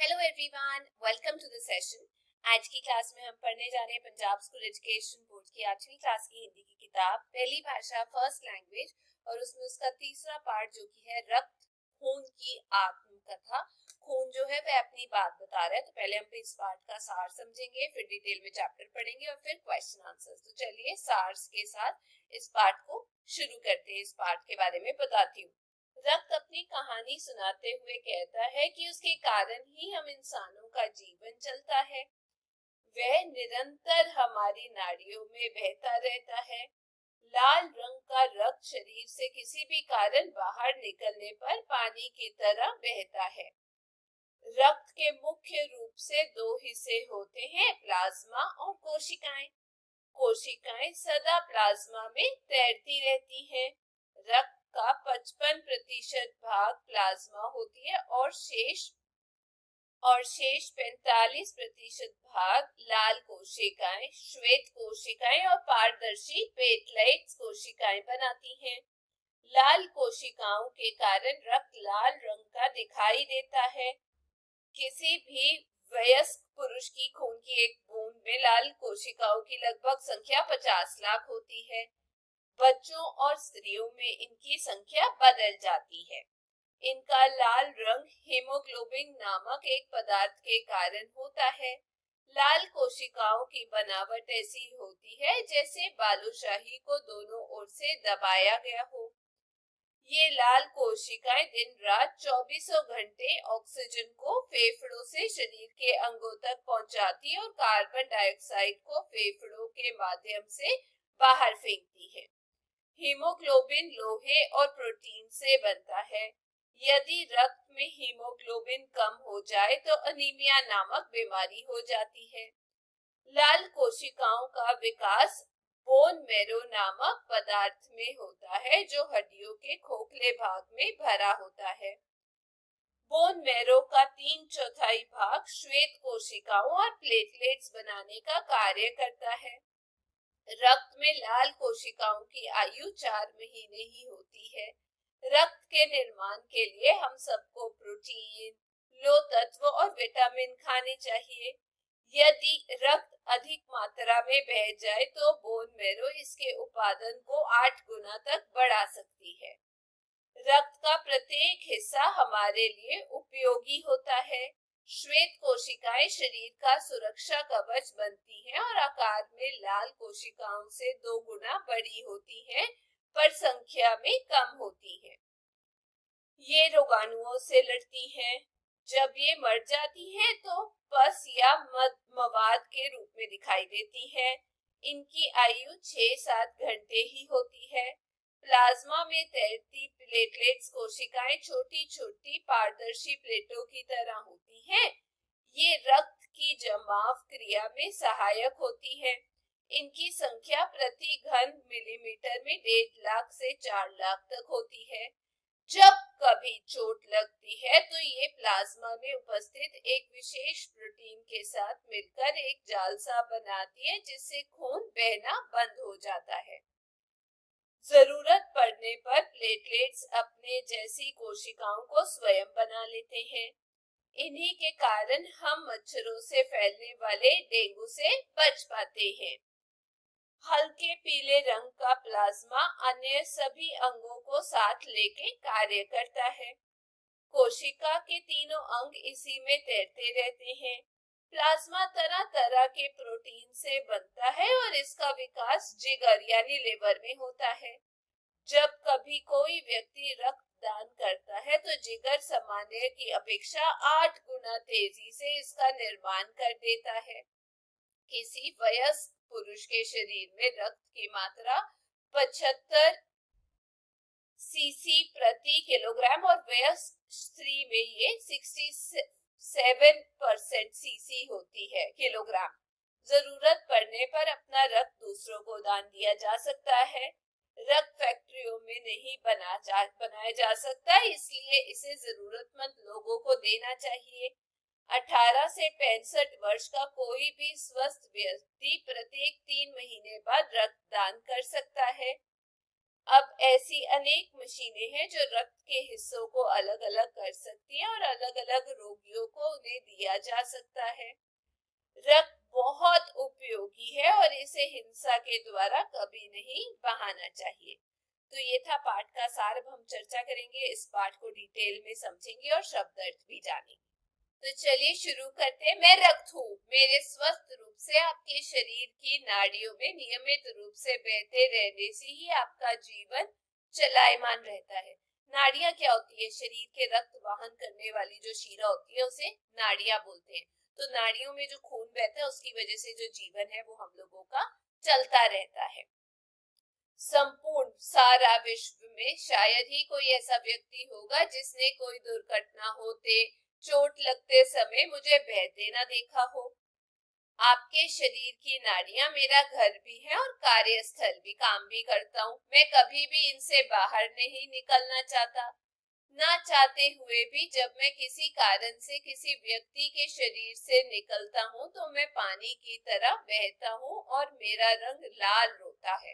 Hello everyone, welcome to the session. आज की class में हम पढ़ने जा रहे हैं पंजाब स्कूल एजुकेशन बोर्ड की 8वीं क्लास की हिंदी की किताब पहली भाषा फर्स्ट लैंग्वेज, और उसमें उसका तीसरा पार्ट जो कि है रक्त खून की आत्मकथा। खून जो है वह अपनी बात बता रहा है। तो पहले हम इस पार्ट का सार समझेंगे, फिर डिटेल में चैप्टर पढ़ेंगे और फिर क्वेश्चन आंसर्स। तो चलिए सार के साथ इस पार्ट को शुरू करते हैं। इस पार्ट के बारे में बताती हूँ। रक्त अपनी कहानी सुनाते हुए कहता है कि उसके कारण ही हम इंसानों का जीवन चलता है। वह निरंतर हमारी नाड़ियों में बहता रहता है। लाल रंग का रक्त शरीर से किसी भी कारण बाहर निकलने पर पानी की तरह बहता है। रक्त के मुख्य रूप से दो हिस्से होते हैं, प्लाज्मा और कोशिकाएं। कोशिकाएं सदा प्लाज्मा में तैरती रहती हैं। रक्त का 55% भाग प्लाज्मा होती है और शेष 45% भाग लाल कोशिकाएं, श्वेत कोशिकाएं और पारदर्शी प्लेटलेट्स कोशिकाएं बनाती हैं। लाल कोशिकाओं के कारण रक्त लाल रंग का दिखाई देता है। किसी भी वयस्क पुरुष की खून की एक बूंद में लाल कोशिकाओं की लगभग संख्या 50 लाख होती है। बच्चों और स्त्रियों में इनकी संख्या बदल जाती है। इनका लाल रंग हीमोग्लोबिन नामक एक पदार्थ के कारण होता है। लाल कोशिकाओं की बनावट ऐसी होती है जैसे बालूशाही को दोनों ओर से दबाया गया हो। ये लाल कोशिकाएं दिन रात 24 घंटे ऑक्सीजन को फेफड़ों से शरीर के अंगों तक पहुंचाती और कार्बन डाइऑक्साइड को फेफड़ों के माध्यम से बाहर फेंकती है। हीमोग्लोबिन लोहे और प्रोटीन से बनता है। यदि रक्त में हीमोग्लोबिन कम हो जाए तो अनीमिया नामक बीमारी हो जाती है। लाल कोशिकाओं का विकास बोन मैरो नामक पदार्थ में होता है जो हड्डियों के खोखले भाग में भरा होता है। बोन मैरो का 3/4 भाग श्वेत कोशिकाओं और प्लेटलेट्स बनाने का कार्य करता है। रक्त में लाल कोशिकाओं की आयु 4 महीने ही होती है। रक्त के निर्माण के लिए हम सबको प्रोटीन, लौह तत्व और विटामिन खाने चाहिए। यदि रक्त अधिक मात्रा में बह जाए तो बोन मैरो इसके उत्पादन को 8 गुना तक बढ़ा सकती है। रक्त का प्रत्येक हिस्सा हमारे लिए उपयोगी होता है। श्वेत कोशिकाएं शरीर का सुरक्षा कवच बनती हैं और आकार में लाल कोशिकाओं से 2 गुना बड़ी होती हैं, पर संख्या में कम होती हैं। ये रोगाणुओं से लड़ती हैं। जब ये मर जाती हैं तो पस या मवाद के रूप में दिखाई देती है। इनकी आयु 6-7 घंटे ही होती है। प्लाज्मा में तैरती प्लेटलेट्स कोशिकाएं छोटी छोटी पारदर्शी प्लेटों की तरह होती हैं। ये रक्त की जमाव क्रिया में सहायक होती है। इनकी संख्या प्रति घन मिलीमीटर में 1.5 लाख से 4 लाख तक होती है। जब कभी चोट लगती है तो ये प्लाज्मा में उपस्थित एक विशेष प्रोटीन के साथ मिलकर एक जाल सा बनाती है, जिससे खून बहना बंद हो जाता है। जरूरत पड़ने पर प्लेटलेट्स अपने जैसी कोशिकाओं को स्वयं बना लेते हैं। इन्हीं के कारण हम मच्छरों से फैलने वाले डेंगू से बच पाते हैं। हल्के पीले रंग का प्लाज्मा अन्य सभी अंगों को साथ लेके कार्य करता है। कोशिका के तीनों अंग इसी में तैरते रहते हैं। प्लाज्मा तरह तरह के प्रोटीन से बनता है और इसका विकास जिगर यानी लिवर में होता है। जब कभी कोई व्यक्ति रक्त दान करता है तो जिगर सामान्य की अपेक्षा 8 गुना तेजी से इसका निर्माण कर देता है। किसी वयस्क पुरुष के शरीर में रक्त की मात्रा 75 सीसी प्रति किलोग्राम और वयस्क स्त्री में ये 67% सीसी होती है किलोग्राम। जरूरत पड़ने पर अपना रक्त दूसरों को दान दिया जा सकता है। रक्त फैक्ट्रियों में नहीं बनाया जा सकता, इसलिए इसे जरूरतमंद लोगों को देना चाहिए। 18 से 65 वर्ष का कोई भी स्वस्थ व्यक्ति प्रत्येक 3 महीने बाद रक्तदान कर सकता है। अब ऐसी अनेक मशीनें हैं जो रक्त के हिस्सों को अलग अलग कर सकती हैं और अलग अलग रोगियों को उन्हें दिया जा सकता है। रक्त बहुत उपयोगी है और इसे हिंसा के द्वारा कभी नहीं बहाना चाहिए। तो ये था पाठ का सार। अब हम चर्चा करेंगे, इस पाठ को डिटेल में समझेंगे और शब्द अर्थ भी जानेंगे। तो चलिए शुरू करते हैं। मैं रक्त हूँ, मेरे स्वस्थ रूप से आपके शरीर की नाड़ियों में नियमित रूप से बहते रहने से ही आपका जीवन चलायमान रहता है। नाड़ियां क्या होती है? शरीर के रक्त वाहन करने वाली जो शिरा होती है उसे नाड़ियां बोलते हैं। तो नाड़ियों में जो खून बहता है उसकी वजह से जो जीवन है वो हम लोगों का चलता रहता है। संपूर्ण सारा विश्व में शायद ही कोई ऐसा व्यक्ति होगा जिसने कोई दुर्घटना होते, चोट लगते समय मुझे बहते ना देखा हो। आपके शरीर की नाड़ियां मेरा घर भी है और कार्यस्थल भी, काम भी करता हूँ। मैं कभी भी इनसे बाहर नहीं निकलना चाहता। ना चाहते हुए भी जब मैं किसी कारण से किसी व्यक्ति के शरीर से निकलता हूँ तो मैं पानी की तरह बहता हूँ और मेरा रंग लाल होता है।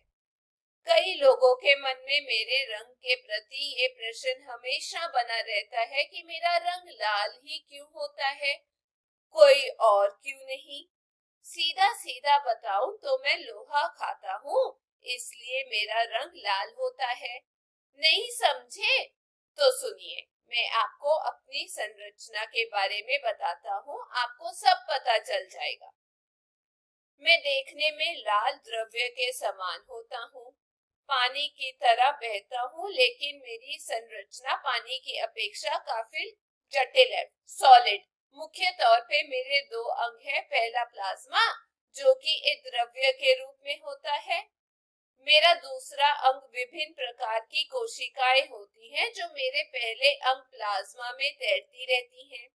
कई लोगों के मन में मेरे रंग के प्रति ये प्रश्न हमेशा बना रहता है कि मेरा रंग लाल ही क्यों होता है, कोई और क्यों नहीं। सीधा सीधा बताऊं तो मैं लोहा खाता हूँ, इसलिए मेरा रंग लाल होता है। नहीं समझे? तो सुनिए, मैं आपको अपनी संरचना के बारे में बताता हूँ, आपको सब पता चल जाएगा। मैं देखने में लाल द्रव्य के समान होता हूँ, पानी की तरह बहता हूँ, लेकिन मेरी संरचना पानी की अपेक्षा काफी जटिल है, सॉलिड। मुख्य तौर पे मेरे दो अंग हैं। पहला प्लाज्मा, जो कि एक द्रव्य के रूप में होता है। मेरा दूसरा अंग विभिन्न प्रकार की कोशिकाएं होती हैं जो मेरे पहले अंग प्लाज्मा में तैरती रहती हैं।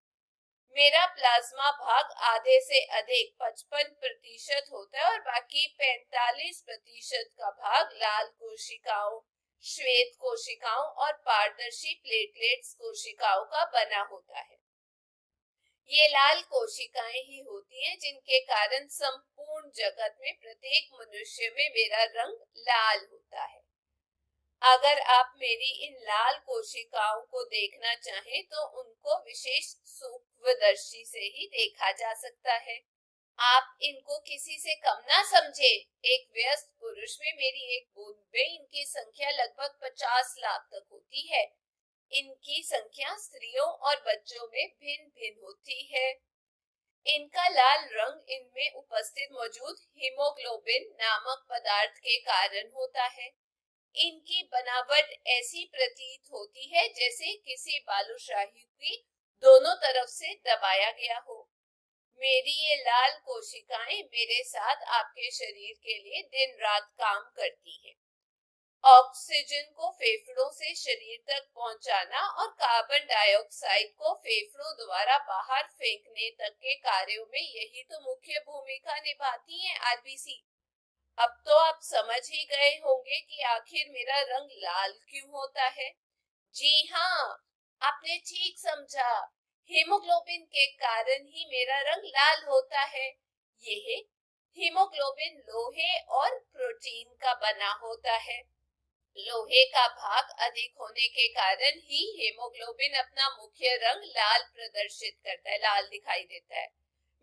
मेरा प्लाज्मा भाग आधे से अधिक 55% होता है और बाकी 45% का भाग लाल कोशिकाओं, श्वेत कोशिकाओं और पारदर्शी प्लेटलेट्स कोशिकाओं का बना होता है। ये लाल कोशिकाएं ही होती हैं जिनके कारण संपूर्ण जगत में प्रत्येक मनुष्य में मेरा रंग लाल होता है। अगर आप मेरी इन लाल कोशिकाओं को देखना चाहें तो उनको विशेष सूक्ष्मदर्शी से ही देखा जा सकता है। आप इनको किसी से कम ना समझे। एक वयस्क पुरुष में मेरी एक बूंद में इनकी संख्या लगभग 50 लाख तक होती है। इनकी संख्या स्त्रियों और बच्चों में भिन्न भिन्न होती है। इनका लाल रंग इनमें उपस्थित मौजूद हीमोग्लोबिन नामक पदार्थ के कारण होता है। इनकी बनावट ऐसी प्रतीत होती है जैसे किसी बालूशाही की दोनों तरफ से दबाया गया हो। मेरी ये लाल कोशिकाएं मेरे साथ आपके शरीर के लिए दिन रात काम करती हैं। ऑक्सीजन को फेफड़ों से शरीर तक पहुंचाना और कार्बन डाइऑक्साइड को फेफड़ों द्वारा बाहर फेंकने तक के कार्यों में यही तो मुख्य भूमिका निभाती हैं आरबीसी। अब तो आप समझ ही गए होंगे कि आखिर मेरा रंग लाल क्यों होता है। जी हाँ, आपने ठीक समझा। हीमोग्लोबिन के कारण ही मेरा रंग लाल होता है। यह हीमोग्लोबिन लोहे और प्रोटीन का बना होता है। लोहे का भाग अधिक होने के कारण ही हीमोग्लोबिन अपना मुख्य रंग लाल प्रदर्शित करता है, लाल दिखाई देता है।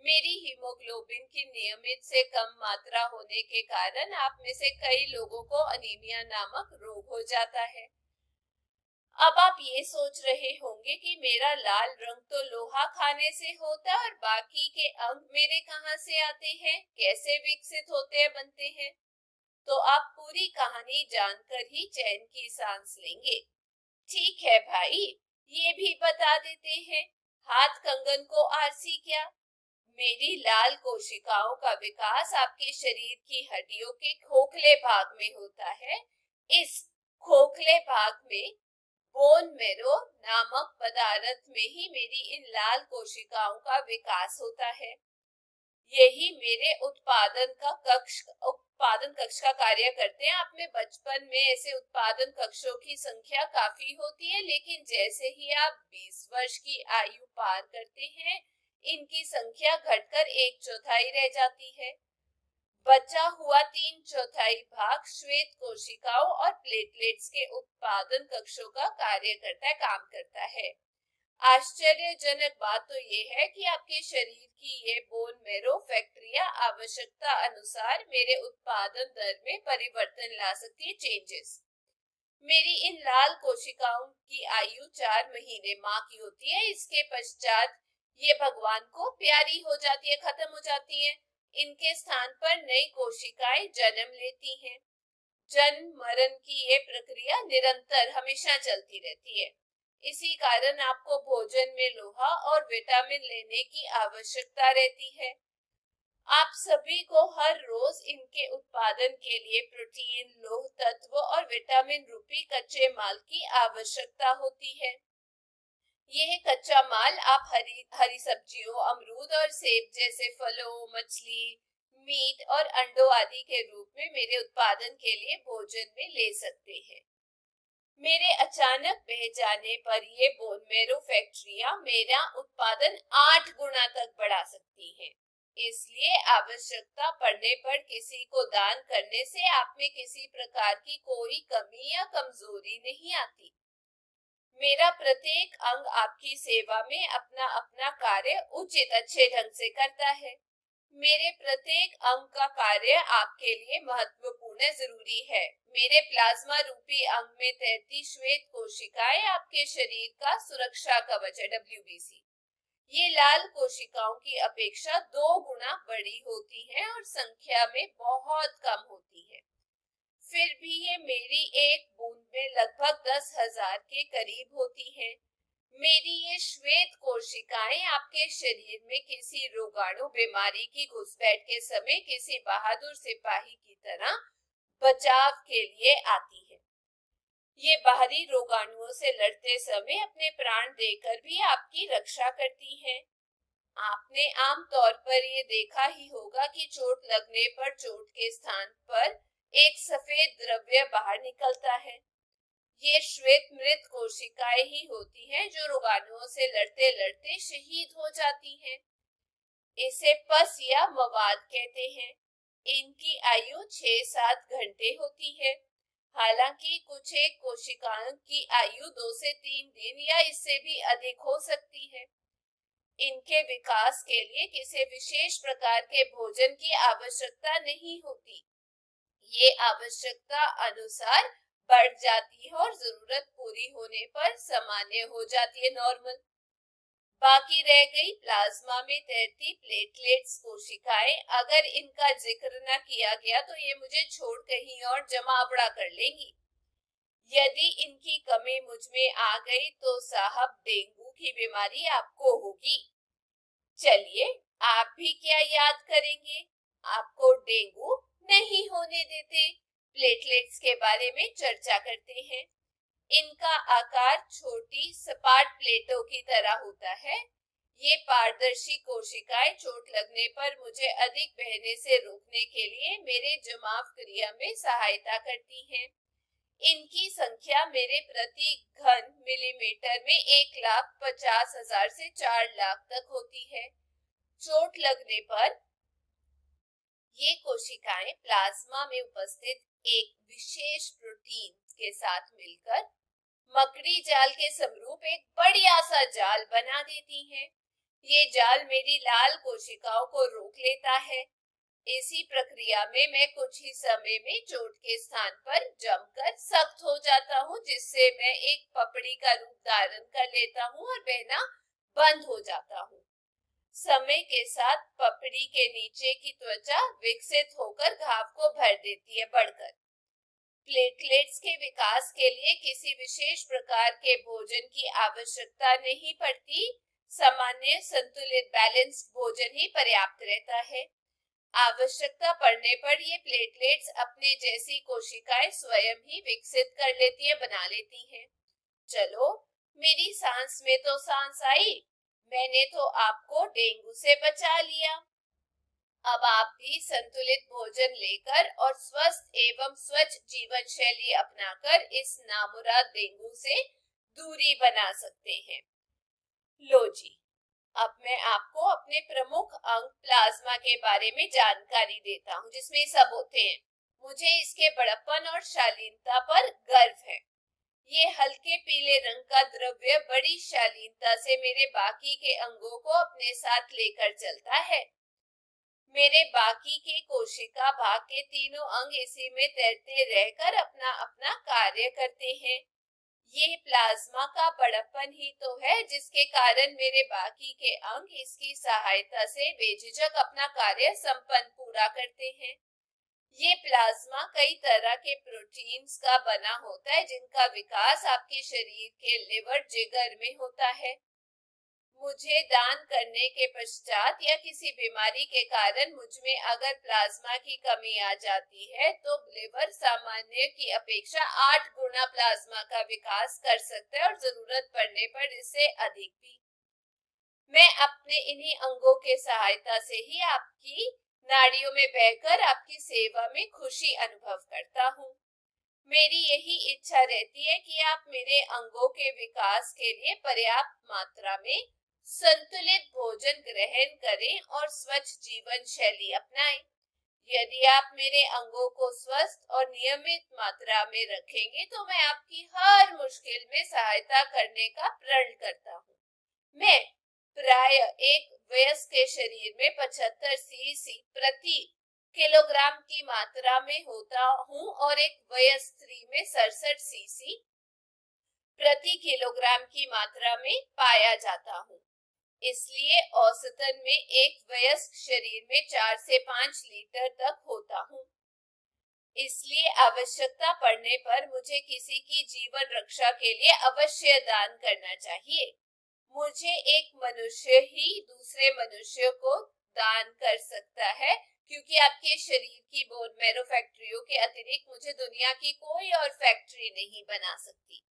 मेरी हीमोग्लोबिन की नियमित से कम मात्रा होने के कारण आप में से कई लोगों को अनीमिया नामक रोग हो जाता है। अब आप ये सोच रहे होंगे कि मेरा लाल रंग तो लोहा खाने से होता है और बाकी के अंग मेरे कहां से आते हैं, कैसे विकसित होते हैं, बनते हैं। तो आप पूरी कहानी जानकर ही चैन की सांस लेंगे। ठीक है भाई, ये भी बता देते हैं। हाथ कंगन को आरसी क्या? मेरी लाल कोशिकाओं का विकास आपके शरीर की हड्डियों के खोखले भाग में होता है। इस खोखले भाग में बोन मेरो नामक पदार्थ में ही मेरी इन लाल कोशिकाओं का विकास होता है। यही मेरे उत्पादन कक्ष का कार्य करते हैं। आप में बचपन में ऐसे उत्पादन कक्षों की संख्या काफी होती है, लेकिन जैसे ही आप 20 वर्ष की आयु पार करते हैं इनकी संख्या घटकर 1/4 रह जाती है। बचा हुआ 3/4 भाग श्वेत कोशिकाओं और प्लेटलेट्स के उत्पादन कक्षों का काम करता है। आश्चर्यजनक बात तो ये है कि आपके शरीर की ये बोन मेरो फैक्ट्रिया आवश्यकता अनुसार मेरे उत्पादन दर में परिवर्तन ला सकती है, चेंजेस। मेरी इन लाल कोशिकाओं की आयु 4 महीने माँ की होती है। इसके पश्चात ये भगवान को प्यारी हो जाती है, खत्म हो जाती है। इनके स्थान पर नई कोशिकाएं जन्म लेती हैं। जन्म मरण की ये प्रक्रिया निरंतर हमेशा चलती रहती है। इसी कारण आपको भोजन में लोहा और विटामिन लेने की आवश्यकता रहती है। आप सभी को हर रोज इनके उत्पादन के लिए प्रोटीन, लौह तत्व और विटामिन रूपी कच्चे माल की आवश्यकता होती है। यह कच्चा माल आप हरी सब्जियों, अमरूद और सेब जैसे फलों, मछली, मीट और अंडों आदि के रूप में मेरे उत्पादन के लिए भोजन में ले सकते हैं। मेरे अचानक बह जाने पर ये बोन मेरो फैक्ट्रियां मेरा उत्पादन 8 गुना तक बढ़ा सकती हैं। इसलिए आवश्यकता पड़ने पर किसी को दान करने से आप में किसी प्रकार की कोई कमी या कमजोरी नहीं आती। मेरा प्रत्येक अंग आपकी सेवा में अपना अपना कार्य उचित अच्छे ढंग से करता है। मेरे प्रत्येक अंग का कार्य आपके लिए महत्वपूर्ण जरूरी है। मेरे प्लाज्मा रूपी अंग में तैरती श्वेत कोशिकाएं आपके शरीर का सुरक्षा कवच है, WBC। ये लाल कोशिकाओं की अपेक्षा 2 गुना बड़ी होती हैं और संख्या में बहुत कम होती है। फिर भी ये मेरी एक बूंद में लगभग 10,000 के करीब होती हैं। मेरी ये श्वेत कोशिकाएं आपके शरीर में किसी रोगाणु बीमारी की घुसपैठ के समय किसी बहादुर सिपाही की तरह बचाव के लिए आती है। ये बाहरी रोगाणुओं से लड़ते समय अपने प्राण देकर भी आपकी रक्षा करती हैं। आपने आमतौर पर ये देखा ही होगा कि चोट लगने पर चोट के स्थान पर एक सफेद द्रव्य बाहर निकलता है। ये श्वेत मृत कोशिकाएं ही होती हैं जो रोगाणुओं से लड़ते लड़ते शहीद हो जाती हैं। इसे पस या मवाद कहते हैं। इनकी आयु 6-7 घंटे होती है। हालांकि कुछ एक कोशिकाओं की आयु 2 से 3 दिन या इससे भी अधिक हो सकती है। इनके विकास के लिए किसी विशेष प्रकार के भोजन की आवश्यकता नहीं होती। ये आवश्यकता अनुसार बढ़ जाती है और जरूरत पूरी होने पर सामान्य हो जाती है, नॉर्मल। बाकी रह गई प्लाज्मा में तैरती प्लेटलेट्स कोशिकाएं। अगर इनका जिक्र न किया गया तो ये मुझे छोड़ कहीं और जमावड़ा कर लेंगी। यदि इनकी कमी मुझ में आ गई तो साहब डेंगू की बीमारी आपको होगी। चलिए, आप भी क्या याद करेंगे? आपको डेंगू नहीं होने देते। प्लेटलेट्स के बारे में चर्चा करते हैं। इनका आकार छोटी सपाट प्लेटों की तरह होता है। ये पारदर्शी कोशिकाएं चोट लगने पर मुझे अधिक बहने से रोकने के लिए मेरे जमाव क्रिया में सहायता करती हैं। इनकी संख्या मेरे प्रति घन मिलीमीटर में 1,50,000 से 4 लाख तक होती है। चोट लगने पर ये कोशिकाएं प्लाज्मा में उपस्थित एक विशेष प्रोटीन के साथ मिलकर मकड़ी जाल के समरूप एक बढ़िया सा जाल बना देती हैं। ये जाल मेरी लाल कोशिकाओं को रोक लेता है। इसी प्रक्रिया में मैं कुछ ही समय में चोट के स्थान पर जमकर सख्त हो जाता हूँ, जिससे मैं एक पपड़ी का रूप धारण कर लेता हूँ और बहना बंद हो जाता हूँ। समय के साथ पपड़ी के नीचे की त्वचा विकसित होकर घाव को भर देती है, बढ़कर। प्लेटलेट्स के विकास के लिए किसी विशेष प्रकार के भोजन की आवश्यकता नहीं पड़ती। सामान्य संतुलित बैलेंस्ड भोजन ही पर्याप्त रहता है। आवश्यकता पड़ने पर ये प्लेटलेट्स अपने जैसी कोशिकाएं स्वयं ही विकसित कर लेती है, बना लेती हैं। चलो, मेरी सांस में तो सांस आई। मैंने तो आपको डेंगू से बचा लिया। अब आप भी संतुलित भोजन लेकर और स्वस्थ एवं स्वच्छ जीवन शैली अपनाकर इस नामुराद डेंगू से दूरी बना सकते हैं। लो जी, अब मैं आपको अपने प्रमुख अंग प्लाज्मा के बारे में जानकारी देता हूँ, जिसमें सब होते हैं। मुझे इसके बड़प्पन और शालीनता पर गर्व है। ये हल्के पीले रंग का द्रव्य बड़ी शालीनता से मेरे बाकी के अंगों को अपने साथ लेकर चलता है। मेरे बाकी के कोशिका भाग के तीनों अंग इसी में तैरते रहकर अपना अपना कार्य करते हैं। ये प्लाज्मा का बड़प्पन ही तो है जिसके कारण मेरे बाकी के अंग इसकी सहायता से बेझिझक अपना कार्य संपन्न पूरा करते हैं। ये प्लाज्मा कई तरह के प्रोटीन्स का बना होता है जिनका विकास आपके शरीर के लिवर जिगर में होता है। मुझे दान करने के पश्चात या किसी बीमारी के कारण मुझ में अगर प्लाज्मा की कमी आ जाती है तो लिवर सामान्य की अपेक्षा 8 गुना प्लाज्मा का विकास कर सकता है और जरूरत पड़ने पर इससे अधिक भी। मैं अपने इन्हीं अंगों के सहायता से ही आपकी नाड़ियों में बहकर आपकी सेवा में खुशी अनुभव करता हूँ। मेरी यही इच्छा रहती है कि आप मेरे अंगों के विकास के लिए पर्याप्त मात्रा में संतुलित भोजन ग्रहण करें और स्वच्छ जीवन शैली अपनाएं। यदि आप मेरे अंगों को स्वस्थ और नियमित मात्रा में रखेंगे तो मैं आपकी हर मुश्किल में सहायता करने का प्रण करता हूँ। मैं प्राय एक वयस्क के शरीर में 75 सीसी प्रति किलोग्राम की मात्रा में होता हूँ और एक वयस्क स्त्री में 67 सीसी प्रति किलोग्राम की मात्रा में पाया जाता हूँ। इसलिए औसतन में एक वयस्क शरीर में 4 से 5 लीटर तक होता हूँ। इसलिए आवश्यकता पड़ने पर मुझे किसी की जीवन रक्षा के लिए अवश्य दान करना चाहिए। मुझे एक मनुष्य ही दूसरे मनुष्य को दान कर सकता है, क्योंकि आपके शरीर की बोन मैरो फैक्ट्रियों के अतिरिक्त मुझे दुनिया की कोई और फैक्ट्री नहीं बना सकती।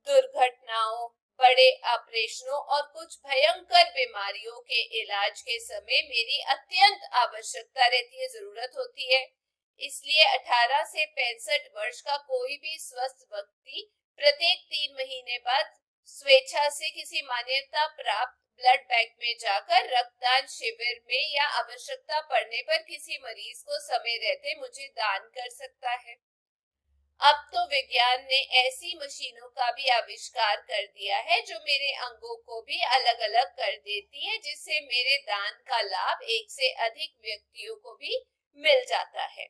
दुर्घटनाओं, बड़े ऑपरेशनों और कुछ भयंकर बीमारियों के इलाज के समय मेरी अत्यंत आवश्यकता रहती है, जरूरत होती है। इसलिए 18 से 65 वर्ष का कोई भी स्वस्थ व्यक्ति प्रत्येक 3 महीने बाद स्वेच्छा से किसी मान्यता प्राप्त ब्लड बैंक में जाकर रक्तदान शिविर में या आवश्यकता पड़ने पर किसी मरीज को समय रहते मुझे दान कर सकता है। अब तो विज्ञान ने ऐसी मशीनों का भी आविष्कार कर दिया है जो मेरे अंगों को भी अलग अलग कर देती है, जिससे मेरे दान का लाभ एक से अधिक व्यक्तियों को भी मिल जाता है।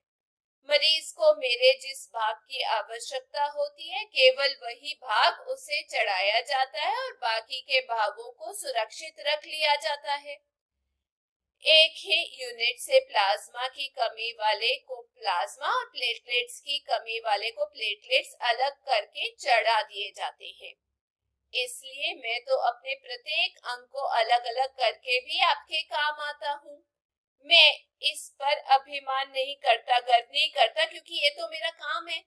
मरीज को मेरे जिस भाग की आवश्यकता होती है केवल वही भाग उसे चढ़ाया जाता है और बाकी के भागों को सुरक्षित रख लिया जाता है। एक ही यूनिट से प्लाज्मा की कमी वाले को प्लाज्मा और प्लेटलेट्स की कमी वाले को प्लेटलेट्स अलग करके चढ़ा दिए जाते हैं। इसलिए मैं तो अपने प्रत्येक अंग को अलग अलग करके भी आपके काम आता हूँ। मैं इस पर अभिमान नहीं करता, गर्व नहीं करता, क्योंकि ये तो मेरा काम है।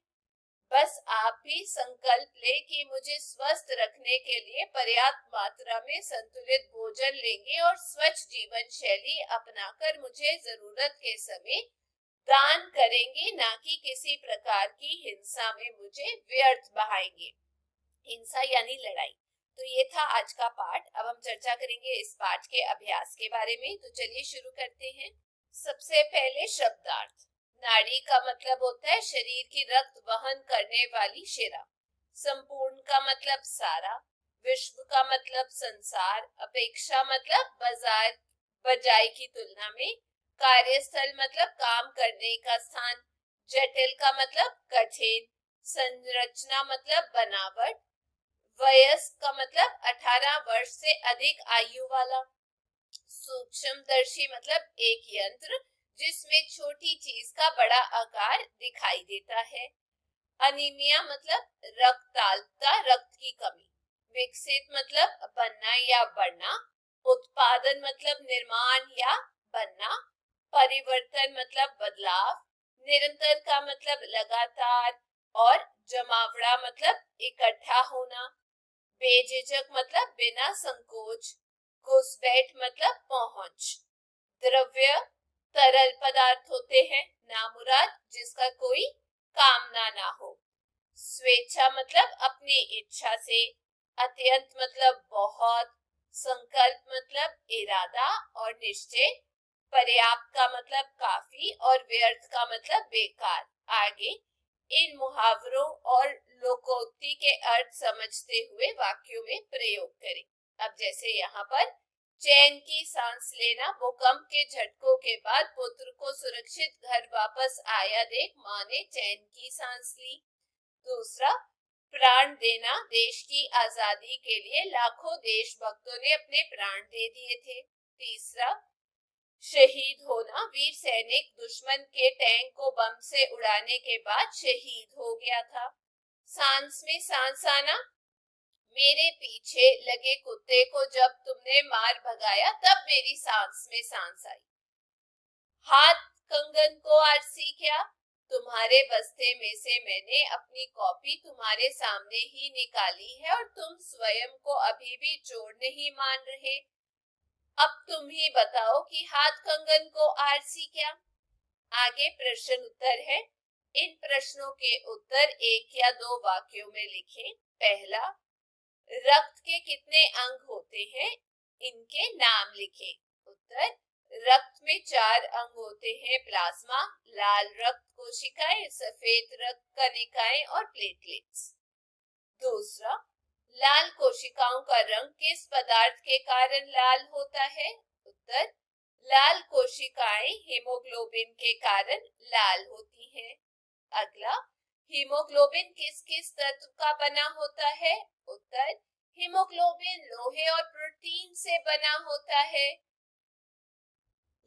बस आप भी संकल्प ले कि मुझे स्वस्थ रखने के लिए पर्याप्त मात्रा में संतुलित भोजन लेंगे और स्वच्छ जीवन शैली अपनाकर मुझे जरूरत के समय दान करेंगे, ना कि किसी प्रकार की हिंसा में मुझे व्यर्थ बहाएंगे। हिंसा यानी लड़ाई। तो ये था आज का पाठ। अब हम चर्चा करेंगे इस पाठ के अभ्यास के बारे में। तो चलिए शुरू करते हैं। सबसे पहले शब्दार्थ। नाड़ी का मतलब होता है शरीर की रक्त वहन करने वाली शिरा। संपूर्ण का मतलब सारा। विश्व का मतलब संसार। अपेक्षा मतलब बाजार, बजाय की तुलना में। कार्यस्थल मतलब काम करने का स्थान। जटिल का मतलब कठिन। संरचना मतलब बनावट। वयस्क का मतलब 18 वर्ष से अधिक आयु वाला। सूक्ष्मदर्शी मतलब एक यंत्र जिसमें छोटी चीज का बड़ा आकार दिखाई देता है। अनीमिया मतलब रक्ताल्पता, रक्त की कमी। विकसित मतलब बनना या बढ़ना। उत्पादन मतलब निर्माण या बनना। परिवर्तन मतलब बदलाव। निरंतर का मतलब लगातार और जमावड़ा मतलब इकट्ठा होना। बेझिझक मतलब बिना संकोच। घुसपैठ मतलब पहुंच। द्रव्य तरल पदार्थ होते हैं, नामुराद जिसका कोई कामना ना हो। स्वेच्छा मतलब अपनी इच्छा से। अत्यंत मतलब बहुत। संकल्प मतलब इरादा और निश्चय, पर्याप्त का मतलब काफी और व्यर्थ का मतलब बेकार। आगे इन मुहावरों और लोकोक्ति के अर्थ समझते हुए वाक्यों में प्रयोग करें। अब जैसे यहाँ पर चैन की सांस लेना, भूकंप के झटकों के बाद पुत्र को सुरक्षित घर वापस आया देख माँ ने चैन की सांस ली। दूसरा, प्राण देना, देश की आजादी के लिए लाखों देशभक्तों ने अपने प्राण दे दिए थे। तीसरा, शहीद होना, वीर सैनिक दुश्मन के टैंक को बम से उड़ाने के बाद शहीद हो गया था। सांस में सांस आना, मेरे पीछे लगे कुत्ते को जब तुमने मार भगाया तब मेरी सांस में सांस आई। हाथ कंगन को आरसी क्या, तुम्हारे बस्ते में से मैंने अपनी कॉपी तुम्हारे सामने ही निकाली है और तुम स्वयं को अभी भी चोर नहीं मान रहे। अब तुम ही बताओ कि हाथ कंगन को आरसी क्या। आगे प्रश्न उत्तर है। इन प्रश्नों के उत्तर एक या दो वाक्यों में लिखें। पहला, रक्त के कितने अंग होते हैं, इनके नाम लिखें। उत्तर, रक्त में 4 अंग होते हैं, प्लाज्मा, लाल रक्त कोशिकाएं, सफेद रक्त कणिकाएं और प्लेटलेट्स। दूसरा, लाल कोशिकाओं का रंग किस पदार्थ के कारण लाल होता है। उत्तर, लाल कोशिकाएं हीमोग्लोबिन के कारण लाल होती हैं। अगला, हीमोग्लोबिन किस किस तत्व का बना होता है। उत्तर, हीमोग्लोबिन लोहे और प्रोटीन से बना होता है।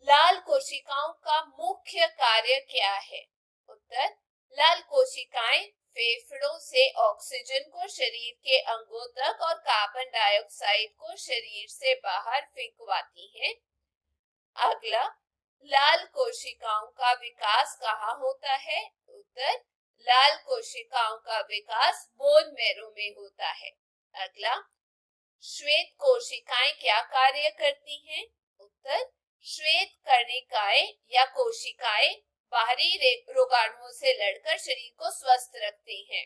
लाल कोशिकाओं का मुख्य कार्य क्या है। उत्तर, लाल कोशिकाएं फेफड़ों से ऑक्सीजन को शरीर के अंगों तक और कार्बन डाइऑक्साइड को शरीर से बाहर फेंकवाती हैं। अगला, लाल कोशिकाओं का विकास कहाँ होता है। उत्तर, लाल कोशिकाओं का विकास बोन मैरो में होता है। अगला, श्वेत कोशिकाएं क्या कार्य करती हैं। उत्तर, श्वेत कणिकाएं या कोशिकाएं बाहरी रोगाणुओं से लड़कर शरीर को स्वस्थ रखती हैं।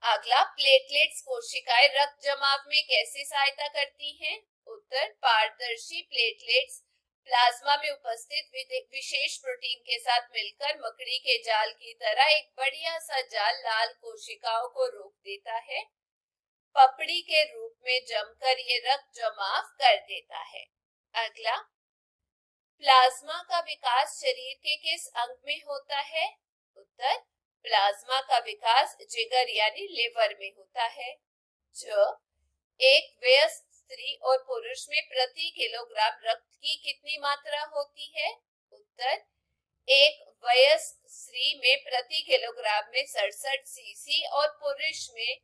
अगला, प्लेटलेट्स कोशिकाएं रक्त जमाव में कैसे सहायता करती हैं। उत्तर, पारदर्शी प्लेटलेट्स प्लाज्मा में उपस्थित विशेष प्रोटीन के साथ मिलकर मकड़ी के जाल की तरह एक बढ़िया सा जाल लाल कोशिकाओं को रोक देता है। पपड़ी के रूप में जमकर ये रक्त जमाव कर देता है। अगला, प्लाज्मा का विकास शरीर के किस अंग में होता है। उत्तर, प्लाज्मा का विकास जिगर यानी लिवर में होता है। एक वयस्क स्त्री और पुरुष में प्रति किलोग्राम रक्त की कितनी मात्रा होती है। उत्तर, एक वयस्क स्त्री में प्रति किलोग्राम में 67 सीसी और पुरुष में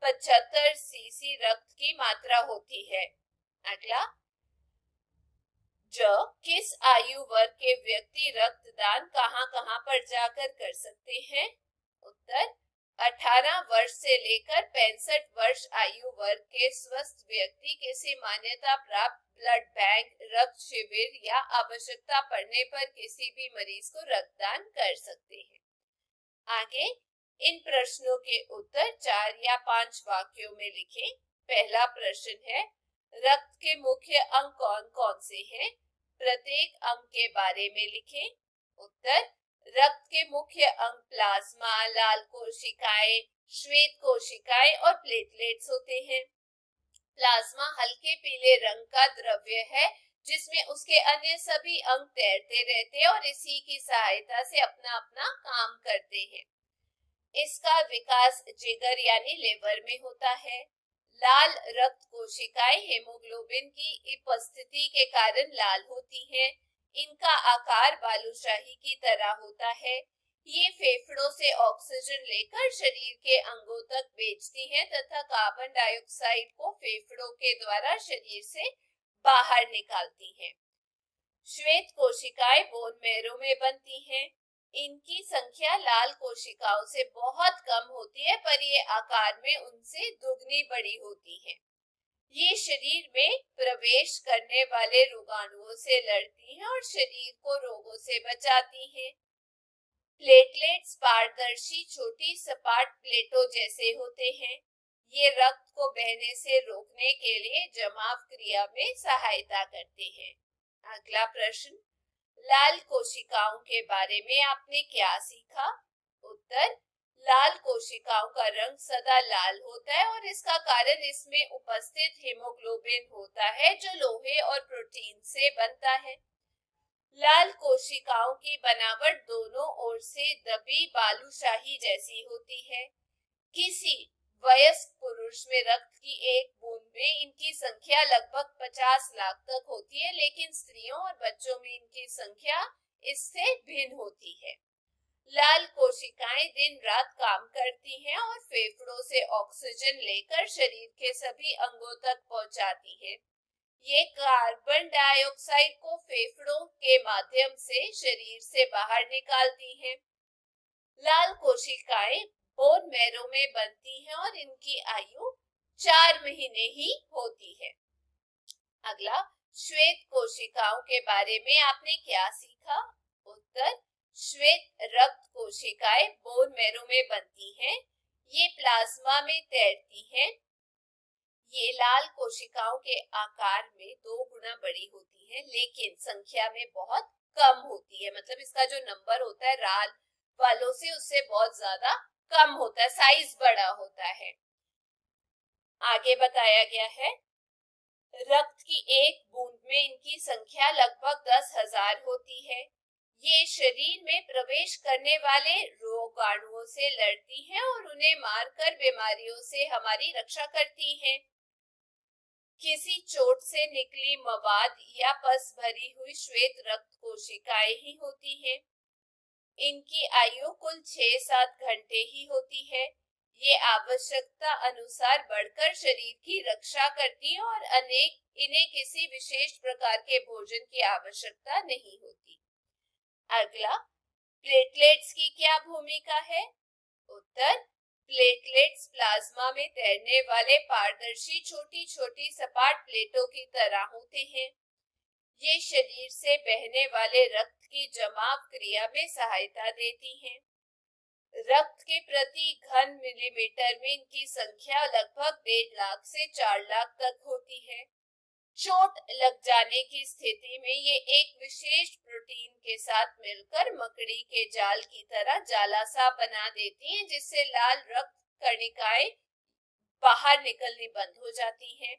75 सीसी रक्त की मात्रा होती है। अगला, किस आयु वर्ग के व्यक्ति रक्तदान कहां कहां पर जाकर कर सकते हैं। उत्तर, 18 वर्ष से लेकर 65 वर्ष आयु वर्ग के स्वस्थ व्यक्ति किसी मान्यता प्राप्त ब्लड बैंक, रक्त शिविर या आवश्यकता पड़ने पर किसी भी मरीज को रक्तदान कर सकते हैं। आगे इन प्रश्नों के उत्तर 4 या 5 वाक्यों में लिखें। पहला प्रश्न है, रक्त के मुख्य अंग कौन कौन से हैं, प्रत्येक अंग के बारे में लिखें। उत्तर, रक्त के मुख्य अंग प्लाज्मा, लाल कोशिकाएं, श्वेत कोशिकाएं और प्लेटलेट्स होते हैं। प्लाज्मा हल्के पीले रंग का द्रव्य है जिसमें उसके अन्य सभी अंग तैरते रहते हैं और इसी की सहायता से अपना अपना काम करते हैं। इसका विकास जिगर यानी लिवर में होता है। लाल रक्त कोशिकाएं हेमोग्लोबिन की उपस्थिति के कारण लाल होती हैं। इनका आकार बालूशाही की तरह होता है। ये फेफड़ों से ऑक्सीजन लेकर शरीर के अंगों तक भेजती हैं तथा कार्बन डाइऑक्साइड को फेफड़ों के द्वारा शरीर से बाहर निकालती हैं। श्वेत कोशिकाएं बोन मैरो में बनती हैं। इनकी संख्या लाल कोशिकाओं से बहुत कम होती है, पर ये आकार में उनसे दुगनी बड़ी होती है। ये शरीर में प्रवेश करने वाले रोगाणुओं से लड़ती हैं और शरीर को रोगों से बचाती हैं। प्लेटलेट्स पारदर्शी छोटी सपाट प्लेटों जैसे होते हैं। ये रक्त को बहने से रोकने के लिए जमाव क्रिया में सहायता करते हैं। अगला प्रश्न, लाल कोशिकाओं के बारे में आपने क्या सीखा? उत्तर, लाल कोशिकाओं का रंग सदा लाल होता है और इसका कारण इसमें उपस्थित हीमोग्लोबिन होता है जो लोहे और प्रोटीन से बनता है। लाल कोशिकाओं की बनावट दोनों ओर से दबी बालूशाही जैसी होती है। किसी वयस्क पुरुष में रक्त की एक बूंद में इनकी संख्या लगभग 50 लाख तक होती है, लेकिन स्त्रियों और बच्चों में इनकी संख्या इससे भिन्न होती है। लाल कोशिकाएं दिन रात काम करती हैं और फेफड़ों से ऑक्सीजन लेकर शरीर के सभी अंगों तक पहुंचाती है। ये कार्बन डाइऑक्साइड को फेफड़ों के माध्यम से शरीर से बाहर निकालती हैं। लाल कोशिकाएं बोन मैरो में बनती हैं और इनकी आयु 4 महीने ही होती है। अगला, श्वेत कोशिकाओं के बारे में आपने क्या सीखा? उत्तर, श्वेत रक्त कोशिकाएं बोन मैरो में बनती हैं। ये प्लाज्मा में तैरती हैं। ये लाल कोशिकाओं के आकार में 2 गुना बड़ी होती है, लेकिन संख्या में बहुत कम होती है। मतलब इसका जो नंबर होता है लाल वालों से उससे बहुत ज्यादा कम होता है, साइज बड़ा होता है। आगे बताया गया है, रक्त की एक बूंद में इनकी संख्या लगभग 10,000 होती है। ये शरीर में प्रवेश करने वाले रोगाणुओं से लड़ती हैं और उन्हें मारकर बीमारियों से हमारी रक्षा करती हैं। किसी चोट से निकली मवाद या पस भरी हुई श्वेत रक्त कोशिकाएं ही होती हैं। इनकी आयु कुल 6-7 घंटे ही होती है। ये आवश्यकता अनुसार बढ़कर शरीर की रक्षा करती है और इन्हें किसी विशेष प्रकार के भोजन की आवश्यकता नहीं होती। अगला, प्लेटलेट्स की क्या भूमिका है? उत्तर, प्लेटलेट्स प्लाज्मा में तैरने वाले पारदर्शी छोटी छोटी सपाट प्लेटों की तरह होते हैं। ये शरीर से बहने वाले रक्त की जमाव क्रिया में सहायता देती हैं। रक्त के प्रति घन मिलीमीटर में इनकी संख्या लगभग 1.5 लाख से 4 लाख तक होती है। चोट लग जाने की स्थिति में ये एक विशेष प्रोटीन के साथ मिलकर मकड़ी के जाल की तरह जाला सा बना देती हैं, जिससे लाल रक्त कणिकाएं बाहर निकलनी बंद हो जाती हैं।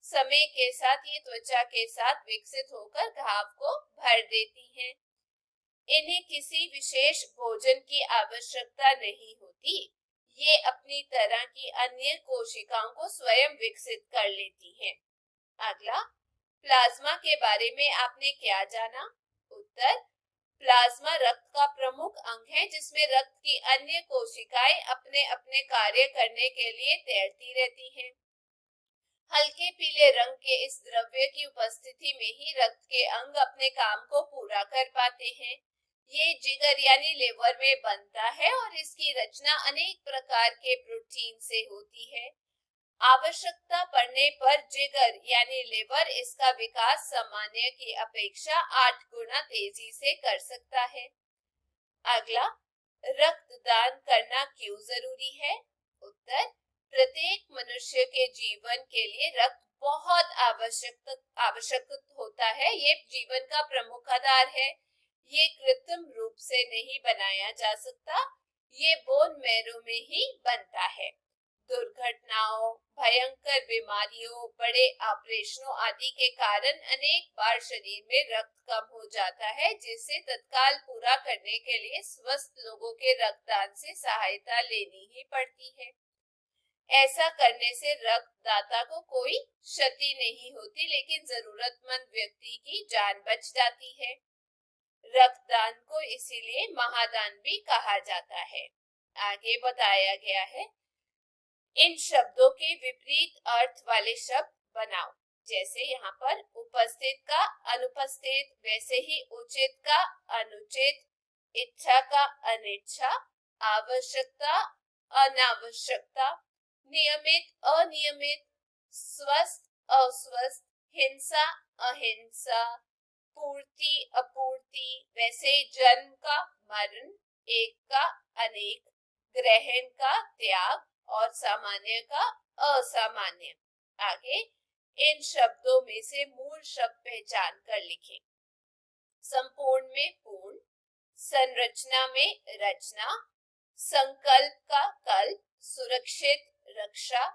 समय के साथ ये त्वचा के साथ विकसित होकर घाव को भर देती हैं। इन्हें किसी विशेष भोजन की आवश्यकता नहीं होती। ये अपनी तरह की अन्य कोशिकाओं को स्वयं विकसित कर लेती हैं। अगला, प्लाज्मा के बारे में आपने क्या जाना? उत्तर, प्लाज्मा रक्त का प्रमुख अंग है जिसमें रक्त की अन्य कोशिकाएं अपने अपने कार्य करने के लिए तैरती रहती हैं। हल्के पीले रंग के इस द्रव्य की उपस्थिति में ही रक्त के अंग अपने काम को पूरा कर पाते हैं। ये जिगर यानी लिवर में बनता है और इसकी रचना अनेक प्रकार के प्रोटीन से होती है। आवश्यकता पड़ने पर जिगर यानी लिवर इसका विकास सामान्य की अपेक्षा 8 गुना तेजी से कर सकता है। अगला, रक्तदान करना क्यों जरूरी है? उत्तर, प्रत्येक मनुष्य के जीवन के लिए रक्त बहुत आवश्यक होता है। ये जीवन का प्रमुख आधार है। ये कृत्रिम रूप से नहीं बनाया जा सकता। ये बोन मैरो में ही बनता है। दुर्घटनाओं, भयंकर बीमारियों, बड़े ऑपरेशनों आदि के कारण अनेक बार शरीर में रक्त कम हो जाता है, जिसे तत्काल पूरा करने के लिए स्वस्थ लोगों के रक्तदान से सहायता लेनी ही पड़ती है। ऐसा करने से रक्तदाता को कोई क्षति नहीं होती, लेकिन जरूरतमंद व्यक्ति की जान बच जाती है। रक्तदान को इसीलिए महादान भी कहा जाता है। आगे बताया गया है, इन शब्दों के विपरीत अर्थ वाले शब्द बनाओ। जैसे यहाँ पर उपस्थित का अनुपस्थित, वैसे ही उचित का अनुचित, इच्छा का अनिच्छा, आवश्यकता अनावश्यकता, नियमित अनियमित, स्वस्थ अस्वस्थ, हिंसा अहिंसा, पूर्ति अपूर्ति, वैसे जन्म का मरण, एक का अनेक, ग्रहण का त्याग और सामान्य का असामान्य। आगे इन शब्दों में से मूल शब्द पहचान कर लिखें। संपूर्ण में पूर्ण, संरचना में रचना, संकल्प का कल्प, सुरक्षित रक्षा,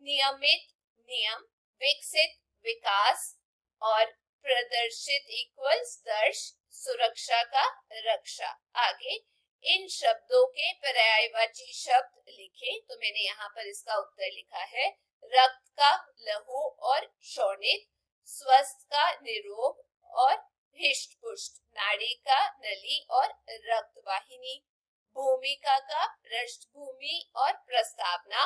नियमित नियम, विकसित विकास और प्रदर्शित इक्वल्स दर्श, सुरक्षा का रक्षा। आगे इन शब्दों के पर्यायवाची शब्द लिखें। तो मैंने यहाँ पर इसका उत्तर लिखा है। रक्त का लहू और शोणित, स्वस्थ का निरोग और हिष्ट पुष्ट, नाड़ी का नली और रक्तवाहिनी, भूमिका का पृष्ठभूमि और प्रस्तावना,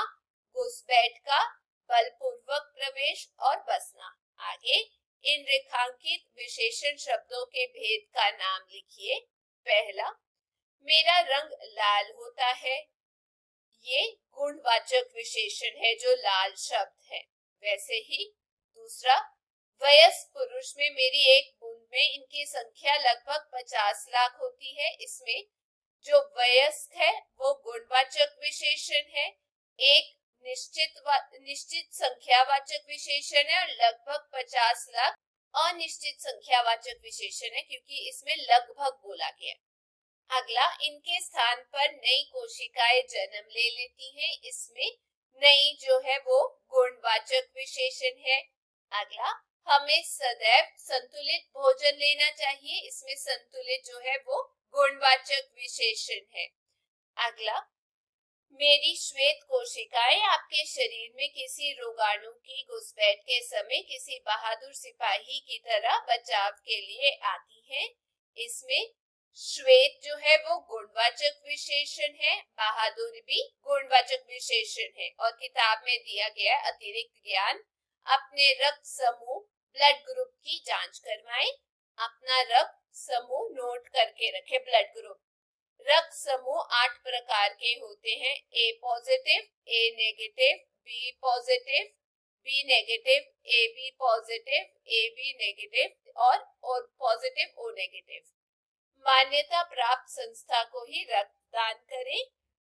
घुसपैठ का बलपूर्वक प्रवेश और बसना। आगे इन रेखांकित विशेषण शब्दों के भेद का नाम लिखिए। पहला, मेरा रंग लाल होता है। ये गुणवाचक विशेषण है जो लाल शब्द है। वैसे ही दूसरा, वयस्क पुरुष में मेरी एक बूंद में इनकी संख्या लगभग 50 लाख होती है। इसमें जो वयस्क है वो गुणवाचक विशेषण है, एक निश्चित संख्यावाचक विशेषण है और लगभग 50 लाख अनिश्चित संख्यावाचक विशेषण है, क्योंकि इसमें लगभग बोला गया। अगला, इनके स्थान पर नई कोशिकाएं जन्म ले लेती हैं। इसमें नई जो है वो गुणवाचक विशेषण है। अगला, हमें सदैव संतुलित भोजन लेना चाहिए। इसमें संतुलित जो है वो गुणवाचक विशेषण है। अगला, मेरी श्वेत कोशिकाएं आपके शरीर में किसी रोगाणु की घुसपैठ के समय किसी बहादुर सिपाही की तरह बचाव के लिए आती हैं। इसमें श्वेत जो है वो गुणवाचक विशेषण है, बहादुर भी गुणवाचक विशेषण है। और किताब में दिया गया अतिरिक्त ज्ञान, अपने रक्त समूह ब्लड ग्रुप की जांच करवाएं। अपना रक्त समूह नोट करके रखें। ब्लड ग्रुप, रक्त समूह 8 प्रकार के होते हैं। A positive, A negative, B positive, B negative, A B positive, A B negative और पॉजिटिव ओ नेगेटिव। मान्यता प्राप्त संस्था को ही रक्तदान करें,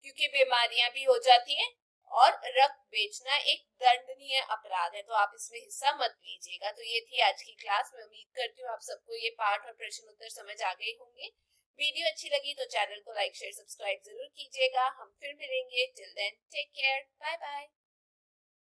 क्योंकि बीमारियां भी हो जाती हैं और रक्त बेचना एक दंडनीय अपराध है, तो आप इसमें हिस्सा मत लीजिएगा। तो ये थी आज की क्लास। मैं उम्मीद करती हूँ आप सबको ये पाठ और प्रश्न उत्तर समझ आ गए होंगे। वीडियो अच्छी लगी तो चैनल को लाइक शेयर सब्सक्राइब जरूर कीजिएगा। हम फिर मिलेंगे। Till then take care, bye bye.